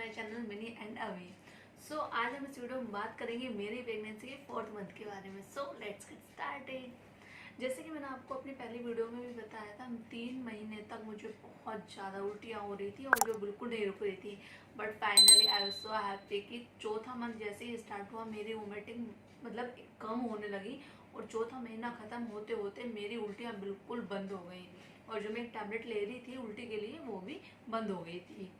My channel mini and अवी। सो आज हम इस वीडियो में बात करेंगे मेरी प्रेगनेंसी के 4th मंथ के बारे में। So let's get started. जैसे कि मैंने आपको अपनी पहली वीडियो में भी बताया था, 3 महीने तक मुझे बहुत ज़्यादा उल्टियाँ हो रही थी और जो बिल्कुल नहीं रुक रही थी। But finally I was so happy कि चौथा मंथ जैसे ही स्टार्ट हुआ मेरी वोमिटिंग मतलब कम होने लगी और चौथा महीना ख़त्म होते होते मेरी उल्टियाँ बिल्कुल बंद हो गई और जो मैं एक टैबलेट ले रही थी उल्टी के लिए वो भी बंद हो गई थी।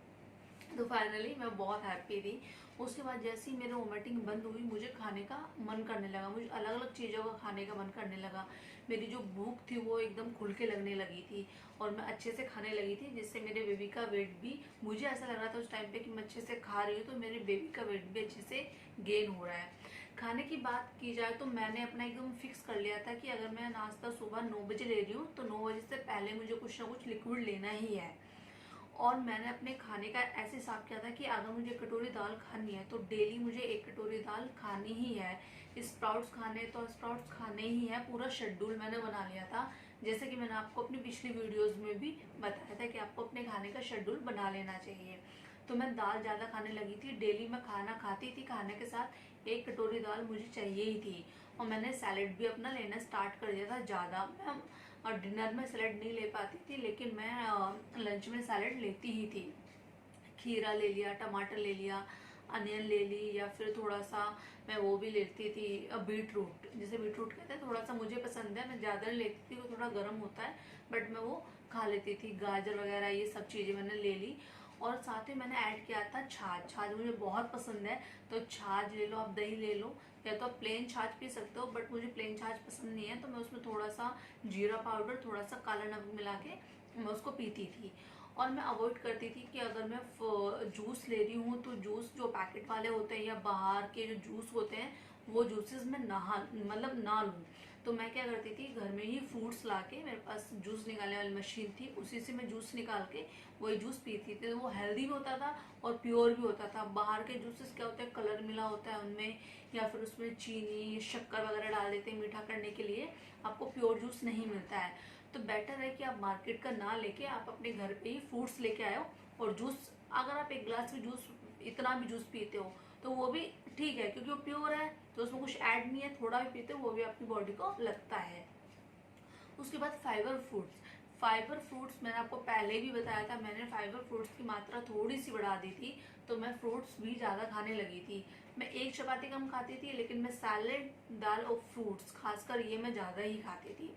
तो फाइनली मैं बहुत हैप्पी थी। उसके बाद जैसे ही मेरी वोमिटिंग बंद हुई मुझे खाने का मन करने लगा, मुझे अलग अलग चीज़ों का खाने का मन करने लगा। मेरी जो भूख थी वो एकदम खुल के लगने लगी थी और मैं अच्छे से खाने लगी थी, जिससे मेरे बेबी का वेट भी, मुझे ऐसा लग रहा था उस टाइम पे कि मैं अच्छे से खा रही हूँ तो मेरे बेबी का वेट भी अच्छे से गेन हो रहा है। खाने की बात की जाए तो मैंने अपना एकदम फिक्स कर लिया था कि अगर मैं नाश्ता सुबह 9 बजे ले रही हूँ तो 9 बजे से पहले मुझे कुछ ना कुछ लिक्विड लेना ही है। और मैंने अपने खाने का ऐसे हिसाब किया था कि अगर मुझे कटोरी दाल खानी है तो डेली मुझे 1 कटोरी दाल खानी ही है। स्प्राउट्स खाने तो स्प्राउट्स खाने ही है, पूरा शेड्यूल मैंने बना लिया था। जैसे कि मैंने आपको अपनी पिछली वीडियोस में भी बताया था कि आपको अपने खाने का शेड्यूल बना लेना चाहिए। तो मैं दाल ज़्यादा खाने लगी थी, डेली मैं खाना खाती थी, खाने के साथ 1 कटोरी दाल मुझे चाहिए ही थी। और मैंने सैलेड भी अपना लेना स्टार्ट कर दिया था ज़्यादा। मैं और डिनर में सैलेड नहीं ले पाती थी लेकिन मैं लंच में सैलेड लेती ही थी। खीरा ले लिया, टमाटर ले लिया, अनियन ले ली, या फिर थोड़ा सा मैं वो भी लेती थी बीट रूट, जिसे बीट रूट कहते हैं, थोड़ा सा मुझे पसंद है, मैं ज़्यादा नहीं लेती थी, वो थोड़ा गर्म होता है बट मैं वो खा लेती थी। गाजर वगैरह ये सब चीज़ें मैंने ले ली। और साथ ही मैंने ऐड किया था छाछ। छाछ मुझे बहुत पसंद है तो छाछ ले लो, आप दही ले लो, या तो आप प्लेन छाछ पी सकते हो बट मुझे प्लेन छाछ पसंद नहीं है तो मैं उसमें थोड़ा सा जीरा पाउडर, थोड़ा सा काला नमक मिला के मैं उसको पीती थी। और मैं अवॉइड करती थी कि अगर मैं जूस ले रही हूँ तो जूस जो पैकेट वाले होते हैं या बाहर के जो जूस होते हैं वो जूसेस में ना लूँ। तो मैं क्या करती थी, घर में ही फ्रूट्स ला के, मेरे पास जूस निकालने वाली मशीन थी, उसी से मैं जूस निकाल के वही जूस पीती थी। तो वो हेल्दी भी होता था और प्योर भी होता था। बाहर के जूसेस क्या होता है, कलर मिला होता है उनमें, या फिर उसमें चीनी शक्कर वगैरह डाल देते हैं मीठा करने के लिए, आपको प्योर जूस नहीं मिलता है। तो बेटर है कि आप मार्केट का ना लेके आप अपने घर पे ही फ्रूट्स लेके आए हो और जूस, अगर आप एक गिलास में जूस, इतना भी जूस पीते हो तो वो भी ठीक है क्योंकि वो प्योर है, तो उसमें कुछ ऐड नहीं है, थोड़ा भी पीते हो वो भी आपकी बॉडी को लगता है। उसके बाद फाइबर फ्रूट्स। फाइबर फ्रूट्स मैंने आपको पहले भी बताया था, मैंने फाइबर फ्रूट्स की मात्रा थोड़ी सी बढ़ा दी थी तो मैं फ्रूट्स भी ज़्यादा खाने लगी थी। मैं एक चपाती कम खाती थी लेकिन मैं सैलेड, दाल और फ्रूट्स खासकर ये मैं ज़्यादा ही खाती थी।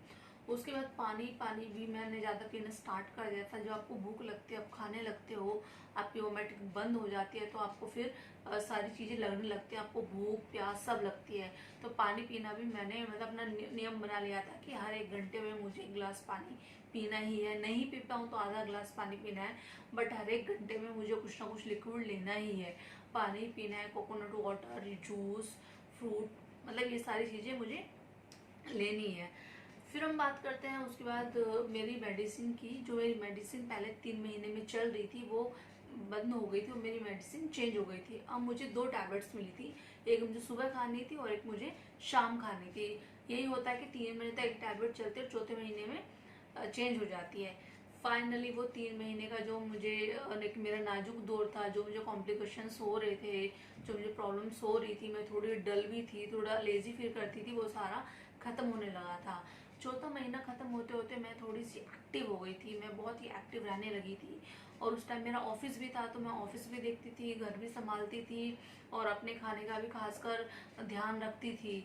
उसके बाद पानी, पानी भी मैंने ज़्यादा पीना स्टार्ट कर दिया था। जब आपको भूख लगती है, आप खाने लगते हो, आपकी वोमिटिंग बंद हो जाती है तो आपको फिर सारी चीज़ें लगने लगती है, आपको भूख प्यास सब लगती है। तो पानी पीना भी मैंने मतलब अपना नियम बना लिया था कि हर 1 घंटे में मुझे 1 गिलास पानी पीना ही है। नहीं पी पाऊँ तो आधा गिलास पानी पीना है बट हर 1 घंटे में मुझे कुछ ना कुछ लिक्विड लेना ही है। पानी पीना है, कोकोनट वाटर, जूस, फ्रूट, मतलब ये सारी चीज़ें मुझे लेनी है। फिर हम बात करते हैं उसके बाद मेरी मेडिसिन की। जो मेरी मेडिसिन पहले 3 महीने में चल रही थी वो बंद हो गई थी, वो मेरी मेडिसिन चेंज हो गई थी। अब मुझे 2 टैबलेट्स मिली थी, एक मुझे सुबह खानी थी और एक मुझे शाम खानी थी। यही होता है कि 3 महीने तक एक टैबलेट चलती है और चौथे महीने में चेंज हो जाती है। फाइनली वो 3 महीने का जो मुझे मेरा नाजुक दौर था, जो मुझे कॉम्प्लिकेशंस हो रहे थे, जो मुझे प्रॉब्लम्स हो रही थी, मैं थोड़ी डल भी थी, थोड़ा लेजी फील करती थी, वो सारा खत्म होने लगा था। चौथा महीना खत्म होते होते मैं थोड़ी सी एक्टिव हो गई थी, मैं बहुत ही एक्टिव रहने लगी थी। और उस टाइम मेरा ऑफिस भी था तो मैं ऑफिस भी देखती थी, घर भी संभालती थी और अपने खाने का भी खासकर ध्यान रखती थी।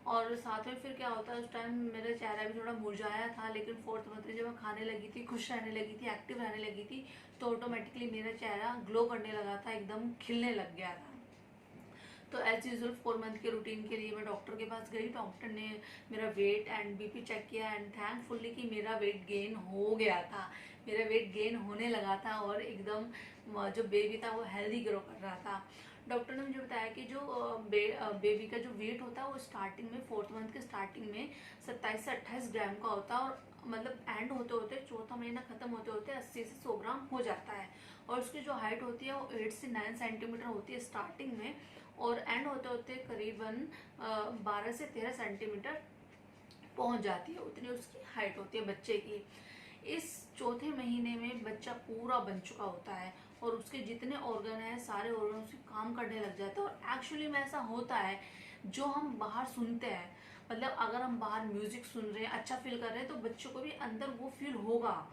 और साथ में फिर क्या होता है, उस टाइम मेरा चेहरा भी थोड़ा मुरझाया था लेकिन 4th मंथ में जब मैं खाने लगी थी, खुश रहने लगी थी, एक्टिव रहने लगी थी तो ऑटोमेटिकली मेरा चेहरा ग्लो करने लगा था, एकदम खिलने लग गया था। तो एज यूजल 4 मंथ के रूटीन के लिए मैं डॉक्टर के पास गई। डॉक्टर ने मेरा वेट एंड बीपी चेक किया एंड थैंकफुली कि मेरा वेट गेन हो गया था, मेरा वेट गेन होने लगा था और एकदम जो बेबी था वो हेल्दी ग्रो कर रहा था। डॉक्टर ने मुझे बताया कि जो बेबी का जो वेट होता है वो स्टार्टिंग में 4th मंथ के स्टार्टिंग में 27 से 28 ग्राम का होता है और मतलब एंड होते होते, चौथा महीना खत्म होते होते 80 से 100 ग्राम हो जाता है। और उसकी जो हाइट होती है वो 8 से 9 सेंटीमीटर होती है स्टार्टिंग में और एंड होते होते करीबन 12 से 13 सेंटीमीटर पहुंच जाती है, उतनी उसकी हाइट होती है बच्चे की। इस चौथे महीने में बच्चा पूरा बन चुका होता है और उसके जितने ऑर्गन हैं सारे ऑर्गन उसके काम करने लग जाते हैं। और एक्चुअली में ऐसा होता है, जो हम बाहर सुनते हैं, मतलब अगर हम बाहर म्यूजिक सुन रहे हैं, अच्छा फील कर रहे हैं, तो बच्चों को भी अंदर वो फील होगा।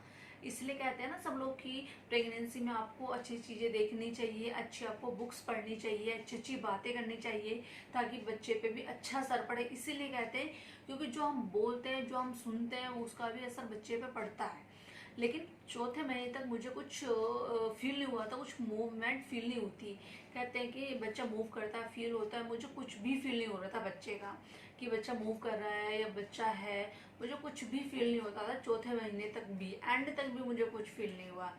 इसलिए कहते हैं ना सब लोग कि प्रेगनेंसी में आपको अच्छी चीज़ें देखनी चाहिए, अच्छी आपको बुक्स पढ़नी चाहिए, अच्छी अच्छी बातें करनी चाहिए, ताकि बच्चे पे भी अच्छा असर पड़े। इसीलिए कहते हैं, क्योंकि जो हम बोलते हैं, जो हम सुनते हैं, उसका भी असर बच्चे पे पड़ता है। लेकिन चौथे महीने तक मुझे कुछ फील नहीं हुआ था, कुछ मूवमेंट फील नहीं होती। कहते हैं कि बच्चा मूव करता है, फील होता है, मुझे कुछ भी फील नहीं हो रहा था बच्चे का, कि बच्चा मूव कर रहा है या बच्चा है, मुझे कुछ भी फील नहीं होता था। चौथे महीने तक भी, एंड तक भी मुझे कुछ फील नहीं हुआ।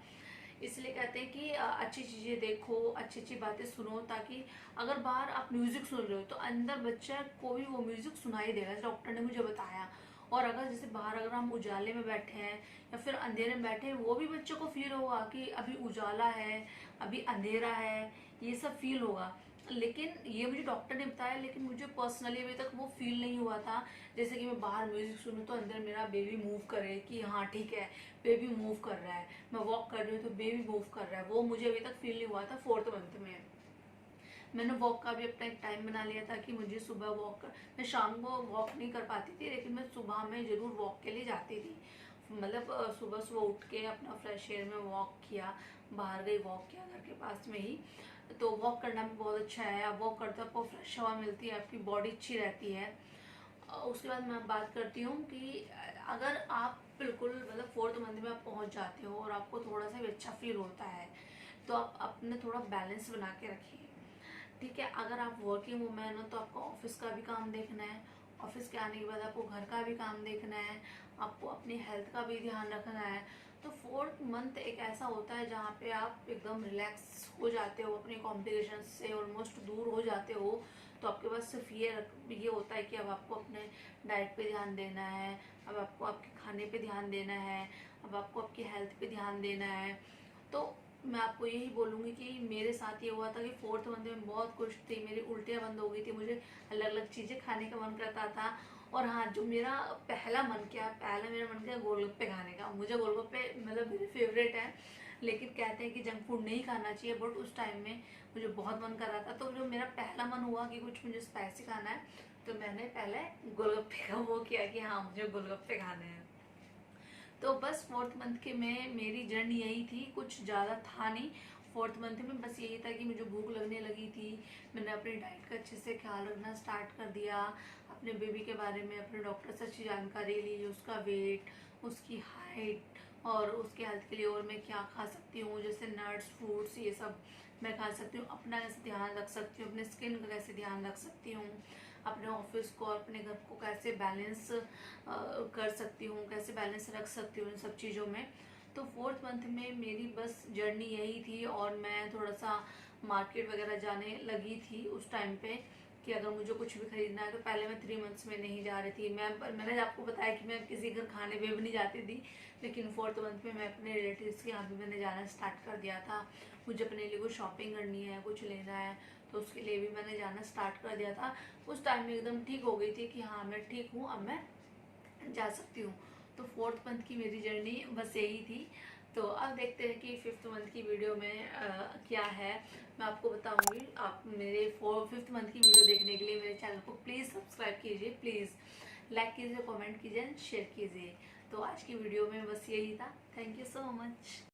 इसलिए कहते हैं कि अच्छी चीज़ें देखो, अच्छी अच्छी बातें सुनो, ताकि अगर बाहर आप म्यूजिक सुन रहे हो तो अंदर बच्चा को भी वो म्यूजिक सुनाई देगा, डॉक्टर ने मुझे बताया। और अगर जैसे बाहर अगर हम उजाले में बैठे हैं या फिर अंधेरे में बैठे हैं, वो भी बच्चों को फील होगा कि अभी उजाला है, अभी अंधेरा है, ये सब फील होगा। लेकिन ये मुझे डॉक्टर ने बताया, लेकिन मुझे पर्सनली अभी तक वो फील नहीं हुआ था। जैसे कि मैं बाहर म्यूजिक सुनूं तो अंदर मेरा बेबी मूव करे, कि हाँ ठीक है बेबी मूव कर रहा है, मैं वॉक कर रही हूँ तो बेबी मूव कर रहा है, वो मुझे अभी तक फील नहीं हुआ था 4th मंथ में। मैंने वॉक का भी अपना एक टाइम बना लिया था कि मुझे सुबह वॉक कर, मैं शाम को वॉक नहीं कर पाती थी, लेकिन मैं सुबह में ज़रूर वॉक के लिए जाती थी। मतलब सुबह सुबह उठ के अपना फ्रेश एयर में वॉक किया, बाहर गई वॉक किया घर के पास में ही। तो वॉक करना भी बहुत अच्छा है, आप वॉक करते हो आपको फ्रेश हवा मिलती है, आपकी बॉडी अच्छी रहती है। उसके बाद मैं बात करती हूँ कि अगर आप बिल्कुल मतलब 4th मंथ में आप पहुँच जाते हो और आपको थोड़ा सा भी अच्छा फील होता है, तो आप अपने थोड़ा बैलेंस बना के रखिए। ठीक है, अगर आप वर्किंग वूमेन हो तो आपको ऑफिस का भी काम देखना है, ऑफिस के आने के बाद आपको घर का भी काम देखना है, आपको अपनी हेल्थ का भी ध्यान रखना है। तो 4th मंथ एक ऐसा होता है जहाँ पे आप एकदम रिलैक्स हो जाते हो, अपने कॉम्प्लिकेशन से ऑलमोस्ट दूर हो जाते हो। तो आपके पास सिर्फ ये होता है कि अब आपको अपने डाइट पे ध्यान देना है, अब आपको आपके खाने पे ध्यान देना है, अब आपको आपकी हेल्थ पे ध्यान देना है। तो मैं आपको यही बोलूँगी कि मेरे साथ ये हुआ था कि 4th मंथ में बहुत खुश थी, मेरी उल्टियाँ बंद हो गई थी, मुझे अलग अलग चीज़ें खाने का मन करता था। और हाँ, जो मेरा पहला मेरा मन किया गोलगप्पे खाने का। मुझे गोलगप्पे मतलब मेरे फेवरेट है, लेकिन कहते हैं कि जंक फूड नहीं खाना चाहिए, बट उस टाइम में मुझे बहुत मन कर रहा था। तो जो मेरा पहला मन हुआ कि कुछ मुझे स्पाइसी खाना है, तो मैंने पहले गोलगप्पे का वो किया कि हाँ मुझे गोलगप्पे खाने हैं। तो बस 4th मंथ के में मेरी जर्नी यही थी, कुछ ज़्यादा था नहीं। 4th मंथ में बस यही था कि मुझे भूख लगने लगी थी, मैंने अपनी डाइट का अच्छे से ख्याल रखना स्टार्ट कर दिया, अपने बेबी के बारे में अपने डॉक्टर से अच्छी जानकारी ली, उसका वेट, उसकी हाइट और उसके हेल्थ के लिए और मैं क्या खा सकती हूँ, जैसे नट्स फ्रूट्स ये सब मैं खा सकती हूँ, अपना कैसे ध्यान रख सकती हूँ, अपने स्किन का कैसे ध्यान रख सकती हूँ, अपने ऑफिस को और अपने घर को कैसे बैलेंस कर सकती हूँ, कैसे बैलेंस रख सकती हूँ इन सब चीज़ों में। तो 4th मंथ में मेरी बस जर्नी यही थी। और मैं थोड़ा सा मार्केट वगैरह जाने लगी थी उस टाइम पे, कि अगर मुझे कुछ भी खरीदना है। तो पहले मैं 3 मंथ्स में नहीं जा रही थी, मैंने आपको बताया कि मैं किसी घर खाने पे भी नहीं जाती थी, लेकिन 4th मंथ में मैं अपने रिलेटिव्स के यहाँ पे मैंने जाना स्टार्ट कर दिया था। मुझे अपने लिए कुछ शॉपिंग करनी है, कुछ लेना है, तो उसके लिए भी मैंने जाना स्टार्ट कर दिया था। उस टाइम में एकदम ठीक हो गई थी कि हाँ मैं ठीक हूँ, अब मैं जा सकती हूँ। तो 4th मंथ की मेरी जर्नी बस यही थी। तो अब देखते हैं कि 5th मंथ की वीडियो में क्या है, मैं आपको बताऊंगी। आप मेरे 5th मंथ की वीडियो देखने के लिए मेरे चैनल को प्लीज़ सब्सक्राइब कीजिए, प्लीज़ लाइक कीजिए, कमेंट कीजिए एंड शेयर कीजिए। तो आज की वीडियो में बस यही था। Thank you so much.